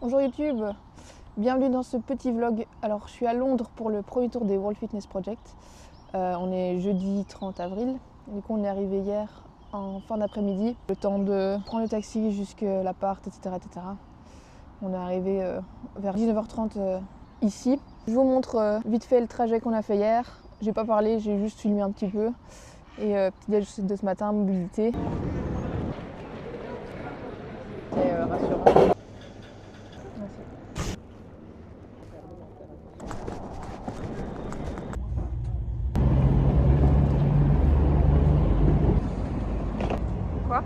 Bonjour YouTube, bienvenue dans ce petit vlog. Alors je suis à Londres pour le premier tour des World Fitness Project. On est jeudi 30 avril, du coup on est arrivé hier en fin d'après-midi. Le temps de prendre le taxi jusqu'à l'appart, etc., etc. On est arrivé vers 19h30 ici. Je vous montre vite fait le trajet qu'on a fait hier. J'ai pas parlé, j'ai juste filmé un petit peu. Et petit déj de ce matin, mobilité. C'est rassurant. Merci. Quoi?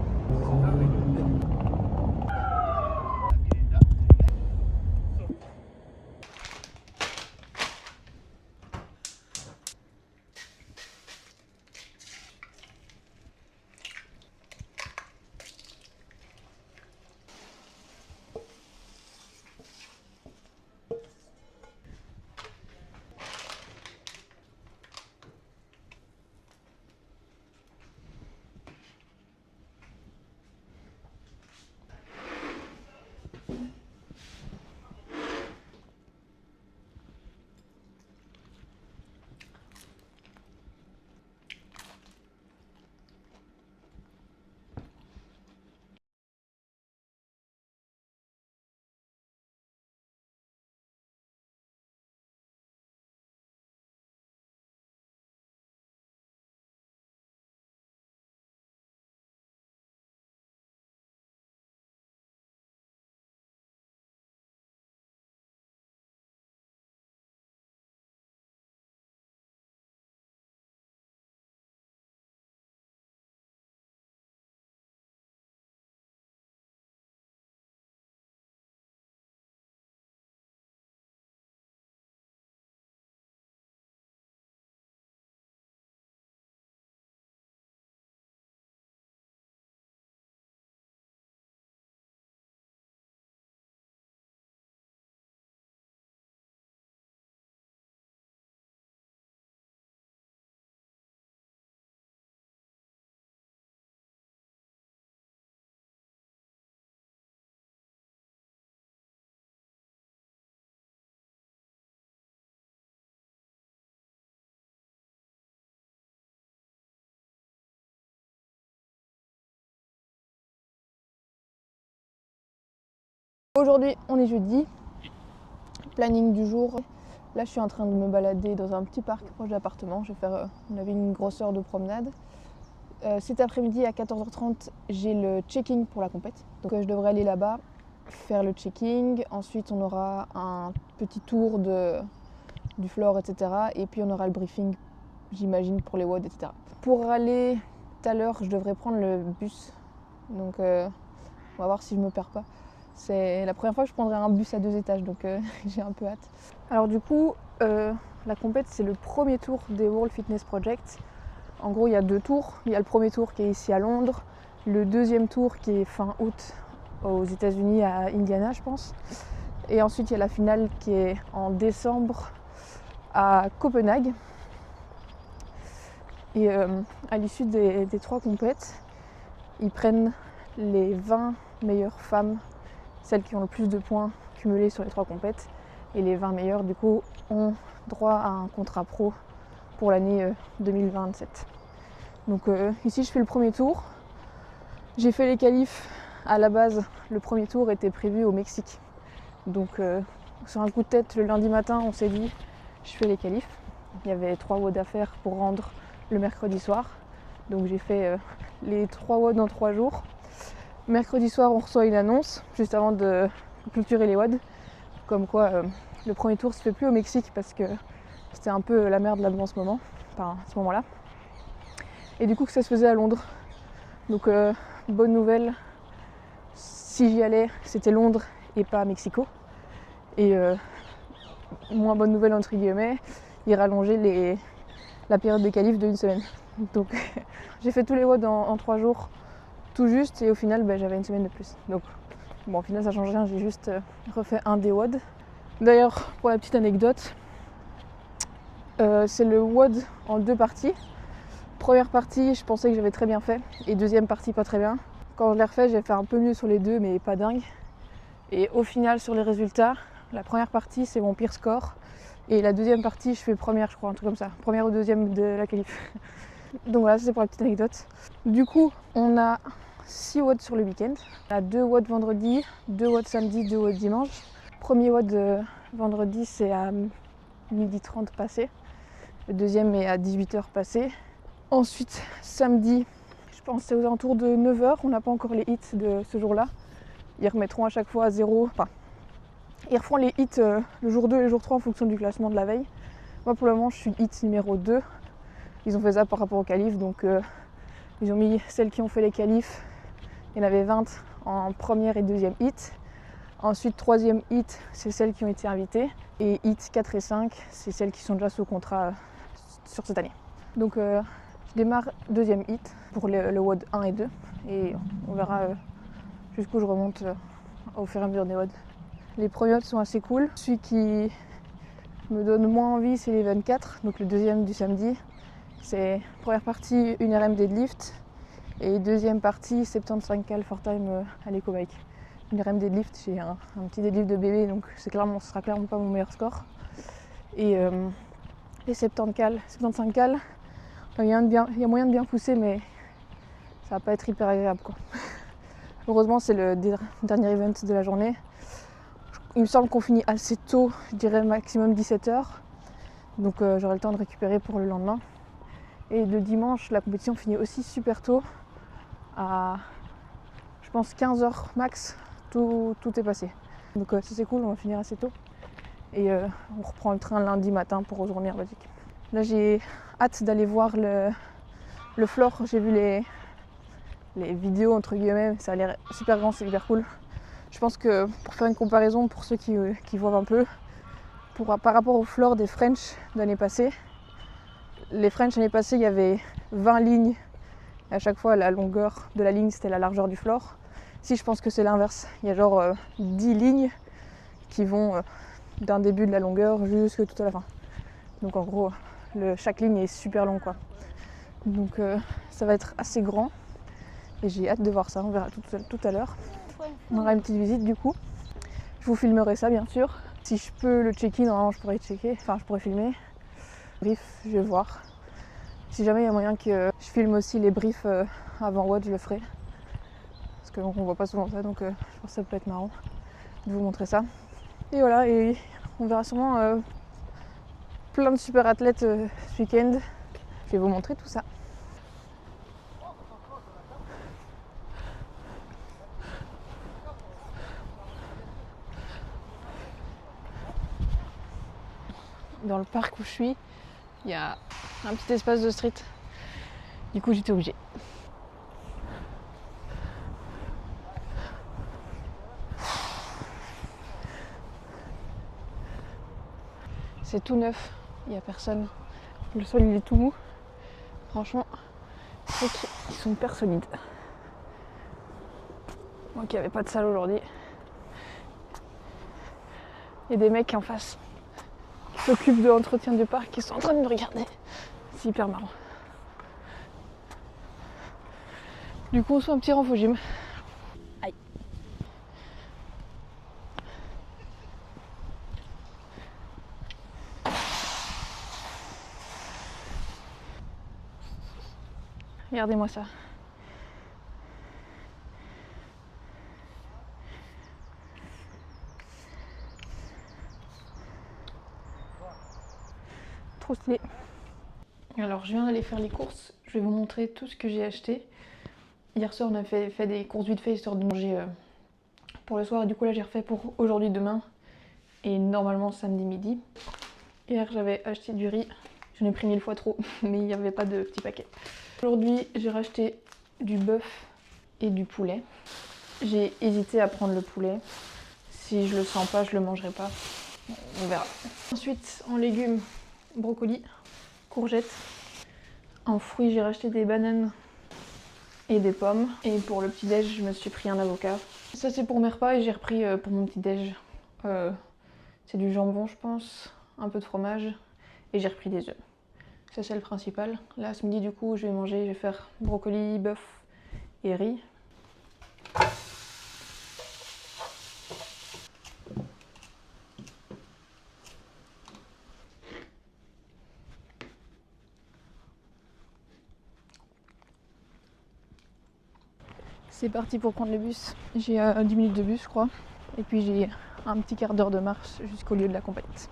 Aujourd'hui, on est jeudi. Planning du jour. Là, je suis en train de me balader dans un petit parc proche de l'appartement. Je vais faire, on avait une grosse heure de promenade. Cet après-midi à 14h30, j'ai le checking pour la compète. Donc je devrais aller là-bas, faire le checking. Ensuite, on aura un petit tour du floor, etc. Et puis on aura le briefing, j'imagine, pour les WOD, etc. Pour aller tout à l'heure, je devrais prendre le bus. Donc on va voir si je me perds pas. C'est la première fois que je prendrai un bus à 2 étages, donc j'ai un peu hâte. Alors du coup, la compète, c'est le premier tour des World Fitness Project. En gros, il y a 2 tours. Il y a le premier tour qui est ici à Londres, le deuxième tour qui est fin août aux États-Unis à Indiana, je pense. Et ensuite, il y a la finale qui est en décembre à Copenhague. Et à l'issue des 3 compètes, ils prennent les 20 meilleures femmes, celles qui ont le plus de points cumulés sur les 3 compètes. Et les 20 meilleures, du coup, ont droit à un contrat pro pour l'année 2027. Donc ici, je fais le premier tour. J'ai fait les qualifs. À la base, le premier tour était prévu au Mexique. Donc sur un coup de tête, le lundi matin, on s'est dit, je fais les qualifs. Il y avait 3 WOD à faire pour rendre le mercredi soir. Donc j'ai fait les 3 WOD en 3 jours. Mercredi soir, on reçoit une annonce, juste avant de clôturer les WOD. Comme quoi, le premier tour se fait plus au Mexique parce que c'était un peu la merde là-bas en ce moment. Enfin, à ce moment-là. Et du coup, que ça se faisait à Londres. Donc, bonne nouvelle. Si j'y allais, c'était Londres et pas Mexico. Et moins bonne nouvelle, entre guillemets, ils rallongeaient la période des qualifs de 1 semaine. Donc, j'ai fait tous les WOD en 3 jours, tout juste, et au final, j'avais 1 semaine de plus. Donc, bon, au final, ça change rien, j'ai juste refait un des WOD. D'ailleurs, pour la petite anecdote, c'est le WOD en 2 parties. Première partie, je pensais que j'avais très bien fait, et deuxième partie, pas très bien. Quand je l'ai refait, j'ai fait un peu mieux sur les 2, mais pas dingue. Et au final, sur les résultats, la première partie, c'est mon pire score. Et la deuxième partie, je fais première, je crois, un truc comme ça. Première ou deuxième de la qualif. Donc voilà, c'est pour la petite anecdote. Du coup, on a 6 WOD sur le week-end. On a 2 WOD vendredi, 2 WOD samedi, 2 WOD dimanche. Premier WOD vendredi, c'est à 12h30 passé. Le deuxième est à 18h passé. Ensuite, samedi, je pense que c'est aux alentours de 9h. On n'a pas encore les hits de ce jour-là. Ils remettront à chaque fois à 0. Enfin, ils refont les hits le jour 2 et le jour 3 en fonction du classement de la veille. Moi, pour le moment, je suis hit numéro 2. Ils ont fait ça par rapport aux qualifs. Donc, ils ont mis celles qui ont fait les qualifs. Il y en avait 20 en première et deuxième hit. Ensuite, troisième hit, c'est celles qui ont été invitées. Et hit 4 et 5, c'est celles qui sont déjà sous contrat sur cette année. Donc, je démarre deuxième hit pour le WOD 1 et 2. Et on verra jusqu'où je remonte au fur et à mesure des WOD. Les premiers WOD sont assez cool. Celui qui me donne moins envie, c'est les 24, donc le deuxième du samedi. C'est première partie, une RM deadlift. Et deuxième partie, 75 cal for time à l'éco-bike. Une RM deadlift, j'ai un petit deadlift de bébé, donc ce sera clairement pas mon meilleur score. Et les 75 cal, il y a moyen de bien pousser, mais ça va pas être hyper agréable, quoi. Heureusement, c'est le dernier event de la journée. Il me semble qu'on finit assez tôt, je dirais maximum 17h. Donc j'aurai le temps de récupérer pour le lendemain. Et le dimanche, la compétition finit aussi super tôt. À, je pense, 15h max, tout est passé. Donc ça c'est cool, on va finir assez tôt. Et on reprend le train lundi matin pour retourner en Belgique. Là j'ai hâte d'aller voir le floor. J'ai vu les vidéos entre guillemets, ça a l'air super grand, c'est hyper cool. Je pense que pour faire une comparaison pour ceux qui voient un peu, par rapport au floor des French de l'année passée, les French l'année passée il y avait 20 lignes. À chaque fois la longueur de la ligne c'était la largeur du floor. Ici je pense que c'est l'inverse, il y a genre 10 lignes qui vont d'un début de la longueur jusque tout à la fin. Donc en gros chaque ligne est super long, quoi. Donc ça va être assez grand et j'ai hâte de voir ça, on verra tout à l'heure. On aura une petite visite du coup. Je vous filmerai ça bien sûr. Si je peux le checker, normalement je pourrais checker, enfin je pourrais filmer. Brief, je vais voir. Si jamais il y a moyen que je filme aussi les briefs avant WOD, je le ferai. Parce qu'on voit pas souvent ça, donc je pense que ça peut être marrant de vous montrer ça. Et voilà, et on verra sûrement plein de super athlètes ce week-end. Je vais vous montrer tout ça. Dans le parc où je suis, il y a un petit espace de street. Du coup, j'étais obligée. C'est tout neuf, il n'y a personne. Le sol il est tout mou. Franchement, ils sont hyper solides. Moi qui n'avais pas de salle aujourd'hui. Il y a des mecs en face qui s'occupent de l'entretien du parc qui sont en train de me regarder. C'est hyper marrant. Du coup, on se fait un petit renfo gym. Aïe. Regardez-moi ça. Trop stylé. Alors je viens d'aller faire les courses. Je vais vous montrer tout ce que j'ai acheté. Hier soir on a fait des courses vite fait histoire de manger pour le soir. Et du coup là j'ai refait pour aujourd'hui, demain et normalement samedi midi. Hier j'avais acheté du riz. J'en ai pris 1000 fois trop mais il n'y avait pas de petit paquet. Aujourd'hui j'ai racheté du bœuf et du poulet. J'ai hésité à prendre le poulet. Si je le sens pas, je le mangerai pas. On verra. Ensuite en légumes, brocoli, courgettes. En fruits, j'ai racheté des bananes et des pommes. Et pour le petit-déj, je me suis pris un avocat. Ça, c'est pour mes repas et j'ai repris pour mon petit-déj. C'est du jambon, je pense, un peu de fromage et j'ai repris des œufs. Ça, c'est le principal. Là, ce midi, du coup, je vais faire brocoli, bœuf et riz. C'est parti pour prendre le bus. J'ai 10 minutes de bus, je crois. Et puis j'ai un petit quart d'heure de marche jusqu'au lieu de la compète.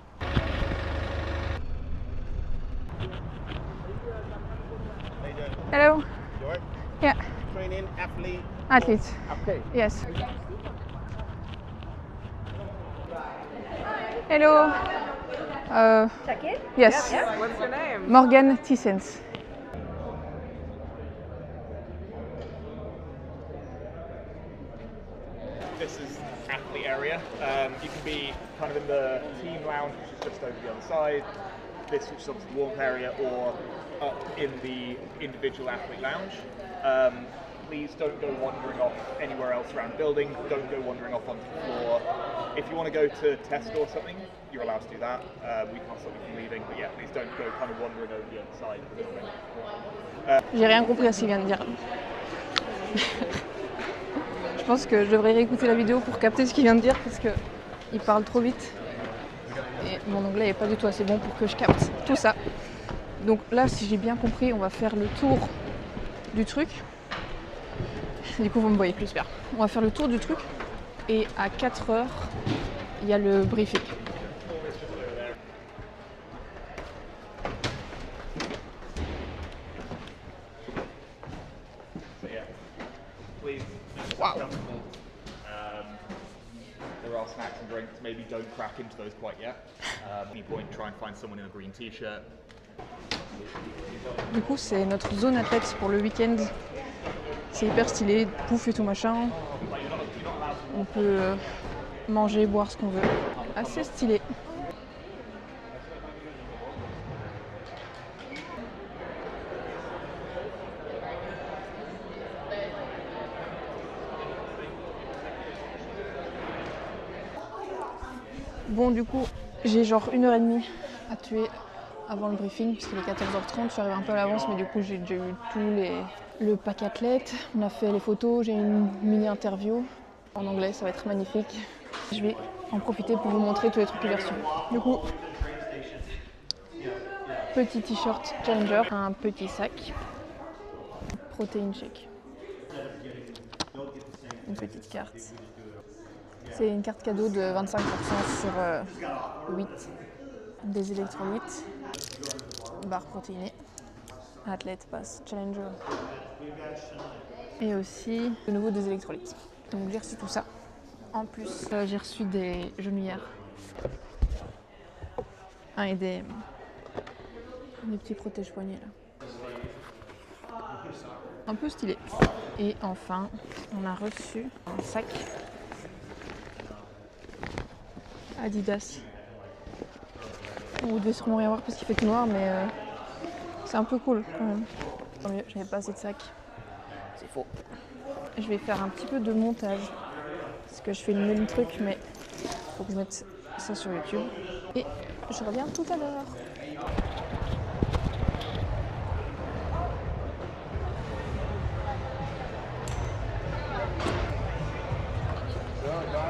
Hello. Yeah. Training, Athlete. Okay. Yes. Hello. Check in? Yes. What's your name? Morgan Thiessen. This is athlete area. You can be kind of in the team lounge, which is just over the other side. This, which is obviously the warmth area, or up in the individual athlete lounge. Please don't go wandering off anywhere else around the building. Don't go wandering off onto the floor. If you want to go to Tesco or something, you're allowed to do that. We can't stop you from leaving, but yeah, please don't go kind of wandering over the other side of the building. J'ai rien compris à ce qu'il vient de dire. Je pense que je devrais réécouter la vidéo pour capter ce qu'il vient de dire parce que il parle trop vite. Et mon anglais est pas du tout assez bon pour que je capte tout ça. Donc là, si j'ai bien compris, on va faire le tour du truc. Du coup, vous me voyez plus, j'espère. On va faire le tour du truc. Et à 4h, il y a le briefing. So yeah, please. Wow. There are snacks and drinks. Maybe don't crack into those quite yet. At any point, try and find someone in a green t-shirt. Du coup, c'est notre zone athlète pour le week-end. C'est hyper stylé, pouf et tout machin. On peut manger, boire ce qu'on veut. Assez stylé. Bon, du coup, j'ai genre 1h30 à tuer avant le briefing, puisqu'il est 14h30. Je suis arrivée un peu à l'avance, mais du coup, j'ai déjà eu le pack athlète. On a fait les photos, j'ai une mini-interview. En anglais, ça va être magnifique. Je vais en profiter pour vous montrer tous les trucs que j'ai reçus. Du coup, petit t-shirt Challenger, un petit sac, protein shake, une petite carte. C'est une carte cadeau de 25% sur 8, des électrolytes, barre protéinée, athlète pass Challenger et aussi de nouveau des électrolytes. Donc j'ai reçu tout ça. En plus, j'ai reçu des genouillères et des petits protège-poignets là. Un peu stylé. Et enfin, on a reçu un sac Adidas. Vous devez sûrement rien voir parce qu'il fait tout noir, mais c'est un peu cool quand même. Tant mieux, j'avais pas assez de sacs. C'est faux. Je vais faire un petit peu de montage parce que je fais le même truc, mais il faut que je mette ça sur YouTube. Et je reviens tout à l'heure.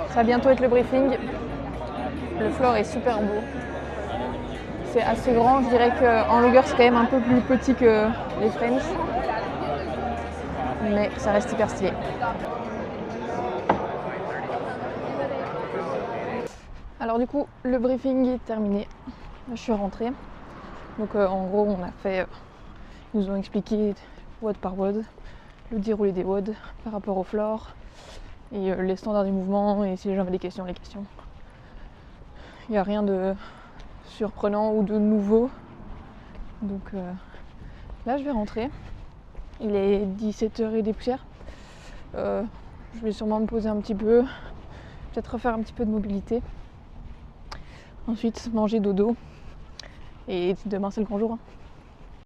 Ça va bientôt être le briefing. Le floor est super beau. C'est assez grand, je dirais qu'en longueur c'est quand même un peu plus petit que les French. Mais ça reste hyper stylé. Alors du coup, le briefing est terminé. Là, je suis rentrée. Donc en gros, on a fait, ils nous ont expliqué WOD par WOD, le déroulé des WOD par rapport au floor et les standards du mouvement et si les gens avaient des questions, les questions. Il n'y a rien de surprenant ou de nouveau. Donc là, je vais rentrer. Il est 17h et des poussières. Je vais sûrement me poser un petit peu, peut-être refaire un petit peu de mobilité. Ensuite, manger dodo. Et demain, c'est le grand jour. Hein.